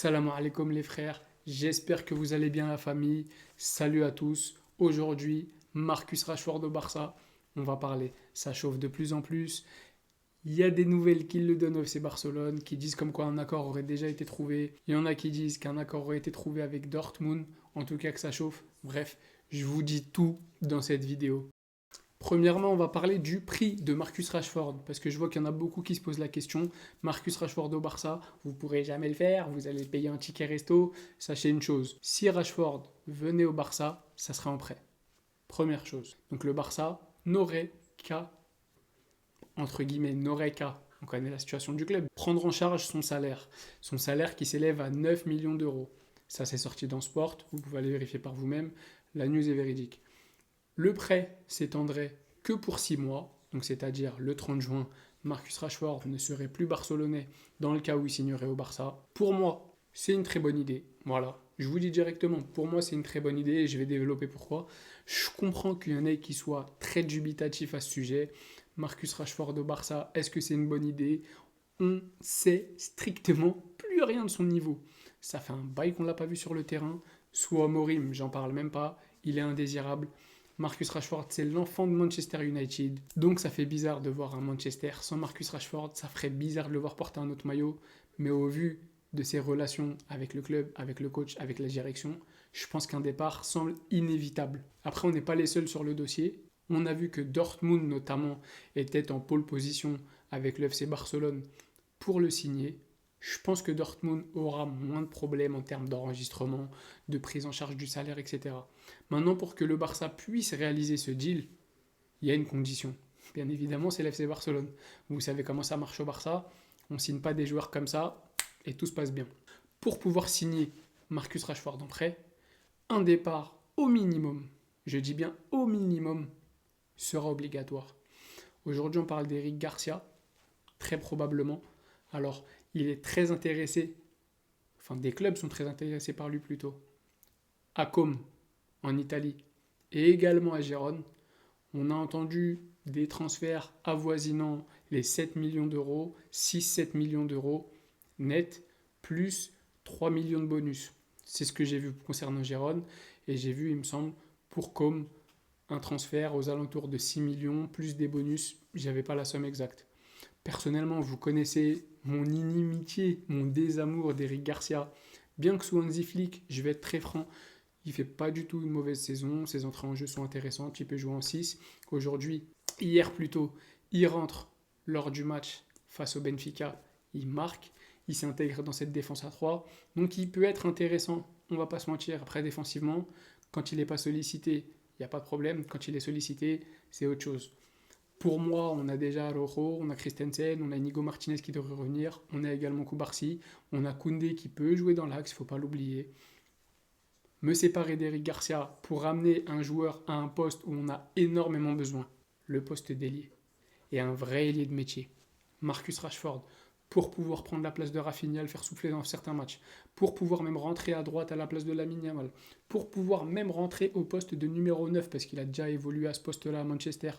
Salam alaikum les frères, j'espère que vous allez bien la famille. Salut à tous. Aujourd'hui, Marcus Rashford au Barça. On va parler, ça chauffe de plus en plus. Il y a des nouvelles qui le donnent au FC Barcelone, qui disent comme quoi un accord aurait déjà été trouvé. Il y en a qui disent qu'un accord aurait été trouvé avec Dortmund, en tout cas que ça chauffe. Bref, je vous dis tout dans cette vidéo. Premièrement, on va parler du prix de Marcus Rashford, parce que je vois qu'il y en a beaucoup qui se posent la question. Marcus Rashford au Barça, vous ne pourrez jamais le faire, vous allez payer un ticket resto. Sachez une chose, si Rashford venait au Barça, ça serait en prêt. Première chose. Donc le Barça n'aurait qu'à, entre guillemets, n'aurait qu'à, on connaît la situation du club, prendre en charge son salaire. Son salaire qui s'élève à 9 millions d'euros. Ça, c'est sorti dans Sport, vous pouvez aller vérifier par vous-même, la news est véridique. Le prêt s'étendrait que pour 6 mois, donc c'est-à-dire le 30 juin, Marcus Rashford ne serait plus barcelonais dans le cas où il signerait au Barça. Pour moi, c'est une très bonne idée. Voilà, je vous dis directement, pour moi c'est une très bonne idée et je vais développer pourquoi. Je comprends qu'il y en ait qui soient très dubitatifs à ce sujet. Marcus Rashford au Barça, est-ce que c'est une bonne idée? On sait strictement plus rien de son niveau. Ça fait un bail qu'on ne l'a pas vu sur le terrain. Soit Morim, j'en parle même pas, il est indésirable. Marcus Rashford, c'est l'enfant de Manchester United. Donc ça fait bizarre de voir un Manchester sans Marcus Rashford. Ça ferait bizarre de le voir porter un autre maillot. Mais au vu de ses relations avec le club, avec le coach, avec la direction, je pense qu'un départ semble inévitable. Après, on n'est pas les seuls sur le dossier. On a vu que Dortmund, notamment, était en pole position avec le FC Barcelone pour le signer. Je pense que Dortmund aura moins de problèmes en termes d'enregistrement, de prise en charge du salaire, etc. Maintenant, pour que le Barça puisse réaliser ce deal, il y a une condition. Bien évidemment, c'est l'FC Barcelone. Vous savez comment ça marche au Barça. On ne signe pas des joueurs comme ça et tout se passe bien. Pour pouvoir signer Marcus Rashford en prêt, un départ au minimum, je dis bien au minimum, sera obligatoire. Aujourd'hui, on parle d'Eric Garcia, très probablement. Alors, il est très intéressé, enfin des clubs sont très intéressés par lui plutôt, à Comme en Italie et également à Gérone. On a entendu des transferts avoisinant les 7 millions d'euros, 6-7 millions d'euros net, plus 3 millions de bonus. C'est ce que j'ai vu concernant Gérone et j'ai vu, il me semble, pour Comme, un transfert aux alentours de 6 millions, plus des bonus, j'avais pas la somme exacte. Personnellement, vous connaissez mon inimitié, mon désamour d'Eric Garcia. Bien que sous Hansi Flick, je vais être très franc, il fait pas du tout une mauvaise saison. Ses entrées en jeu sont intéressantes. Il peut jouer en 6. Aujourd'hui, hier plutôt, il rentre lors du match face au Benfica. Il marque. Il s'intègre dans cette défense à 3. Donc il peut être intéressant. On va pas se mentir. Après, défensivement, quand il n'est pas sollicité, il n'y a pas de problème. Quand il est sollicité, c'est autre chose. Pour moi, on a déjà Rojo, on a Christensen, on a Inigo Martinez qui devrait revenir, on a également Koubarsi, on a Koundé qui peut jouer dans l'axe, il ne faut pas l'oublier. Me séparer d'Eric Garcia pour ramener un joueur à un poste où on a énormément besoin, le poste d'ailier, et un vrai ailier de métier. Marcus Rashford, pour pouvoir prendre la place de Rafinha, le faire souffler dans certains matchs, pour pouvoir même rentrer à droite à la place de Lamine Yamal, pour pouvoir même rentrer au poste de numéro 9, parce qu'il a déjà évolué à ce poste-là à Manchester,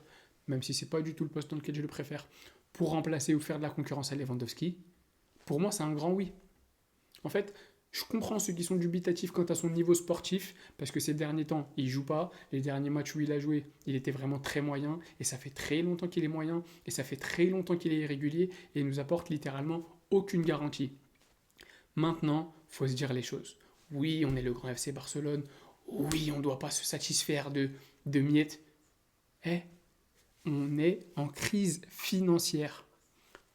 même si ce n'est pas du tout le poste dans lequel je le préfère, pour remplacer ou faire de la concurrence à Lewandowski, pour moi c'est un grand oui. En fait, je comprends ceux qui sont dubitatifs quant à son niveau sportif, parce que ces derniers temps, il ne joue pas. Les derniers matchs où il a joué, il était vraiment très moyen, et ça fait très longtemps qu'il est moyen, et ça fait très longtemps qu'il est irrégulier, et il nous apporte littéralement aucune garantie. Maintenant, il faut se dire les choses. Oui, on est le grand FC Barcelone. Oui, on ne doit pas se satisfaire de miettes. Eh, on est en crise financière.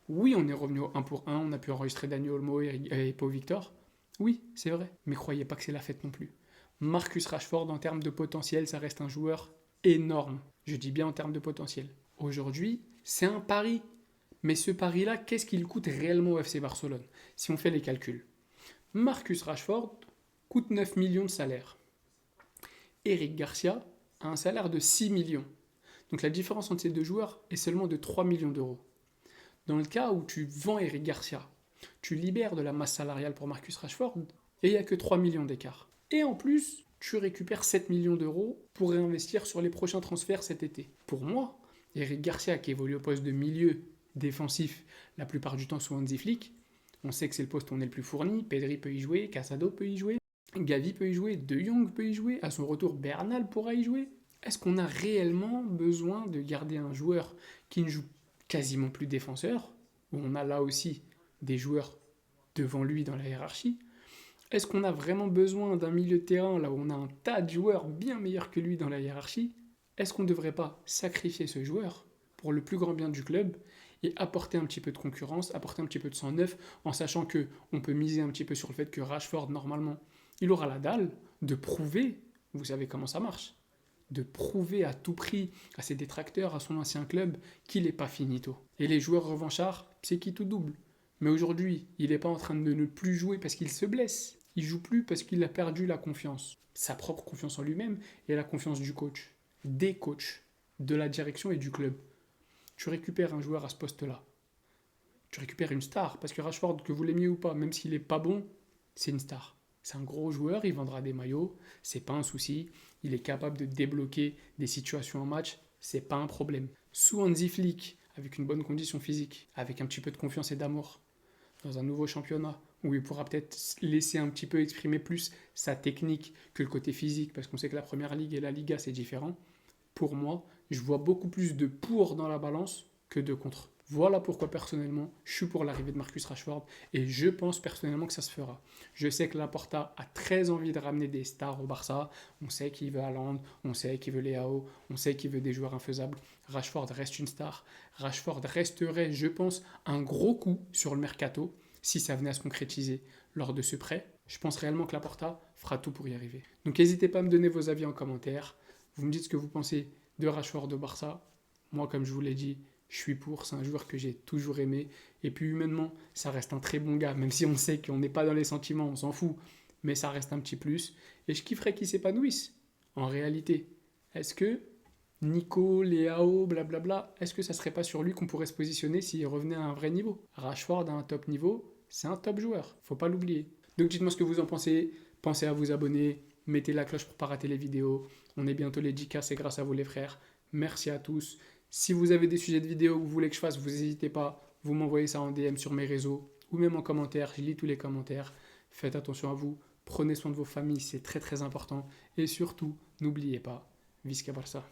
Oui, on est revenu au 1 pour 1, on a pu enregistrer Daniel Olmo et Pau Victor. Oui, c'est vrai, mais croyez pas que c'est la fête non plus. Marcus Rashford, en termes de potentiel, ça reste un joueur énorme. Je dis bien en termes de potentiel. Aujourd'hui, c'est un pari. Mais ce pari-là, qu'est-ce qu'il coûte réellement au FC Barcelone? Si on fait les calculs. Marcus Rashford coûte 9 millions de salaire. Eric Garcia a un salaire de 6 millions. Donc la différence entre ces deux joueurs est seulement de 3 millions d'euros. Dans le cas où tu vends Eric Garcia, tu libères de la masse salariale pour Marcus Rashford et il n'y a que 3 millions d'écart. Et en plus, tu récupères 7 millions d'euros pour réinvestir sur les prochains transferts cet été. Pour moi, Eric Garcia, qui évolue au poste de milieu défensif la plupart du temps sous Hansi Flick, On sait que c'est le poste où on est le plus fourni. Pedri peut y jouer, Casado peut y jouer, Gavi peut y jouer, De Jong peut y jouer. À son retour, Bernal pourra y jouer. Est-ce qu'on a réellement besoin de garder un joueur qui ne joue quasiment plus défenseur, où on a là aussi des joueurs devant lui dans la hiérarchie? Est-ce qu'on a vraiment besoin d'un milieu de terrain là où on a un tas de joueurs bien meilleurs que lui dans la hiérarchie? Est-ce qu'on ne devrait pas sacrifier ce joueur pour le plus grand bien du club et apporter un petit peu de concurrence, apporter un petit peu de sang neuf, en sachant que on peut miser un petit peu sur le fait que Rashford, normalement, il aura la dalle de prouver, vous savez comment ça marche, de prouver à tout prix à ses détracteurs, à son ancien club, qu'il n'est pas finito. Et les joueurs revanchards, c'est qui tout double. Mais aujourd'hui, il n'est pas en train de ne plus jouer parce qu'il se blesse. Il joue plus parce qu'il a perdu la confiance. Sa propre confiance en lui-même et la confiance du coach, des coachs, de la direction et du club. Tu récupères un joueur à ce poste-là. Tu récupères une star. Parce que Rashford, que vous l'aimiez ou pas, même s'il n'est pas bon, c'est une star. C'est un gros joueur, il vendra des maillots, c'est pas un souci. Il est capable de débloquer des situations en match, c'est pas un problème. Sous Hansi Flick, avec une bonne condition physique, avec un petit peu de confiance et d'amour, dans un nouveau championnat, où il pourra peut-être laisser un petit peu exprimer plus sa technique que le côté physique, parce qu'on sait que la Première Ligue et la Liga, c'est différent. Pour moi, je vois beaucoup plus de pour dans la balance que de contre. Voilà pourquoi personnellement, je suis pour l'arrivée de Marcus Rashford et je pense personnellement que ça se fera. Je sais que Laporta a très envie de ramener des stars au Barça. On sait qu'il veut Haaland, on sait qu'il veut Leao, on sait qu'il veut des joueurs infaisables. Rashford reste une star. Rashford resterait, je pense, un gros coup sur le mercato si ça venait à se concrétiser lors de ce prêt. Je pense réellement que Laporta fera tout pour y arriver. Donc n'hésitez pas à me donner vos avis en commentaire. Vous me dites ce que vous pensez de Rashford au Barça. Moi, comme je vous l'ai dit, je suis pour. C'est un joueur que j'ai toujours aimé. Et puis humainement, ça reste un très bon gars. Même si on sait qu'on n'est pas dans les sentiments, on s'en fout. Mais ça reste un petit plus. Et je kifferais qu'il s'épanouisse. En réalité, est-ce que Nico, Leao, blablabla, est-ce que ça serait pas sur lui qu'on pourrait se positionner s'il revenait à un vrai niveau? Rashford à un top niveau, c'est un top joueur. Faut pas l'oublier. Donc dites-moi ce que vous en pensez. Pensez à vous abonner. Mettez la cloche pour pas rater les vidéos. On est bientôt les 10K, c'est grâce à vous les frères. Merci à tous. Si vous avez des sujets de vidéos que vous voulez que je fasse, vous n'hésitez pas. Vous m'envoyez ça en DM sur mes réseaux ou même en commentaire. Je lis tous les commentaires. Faites attention à vous. Prenez soin de vos familles, c'est très très important. Et surtout, n'oubliez pas, Visca Barça.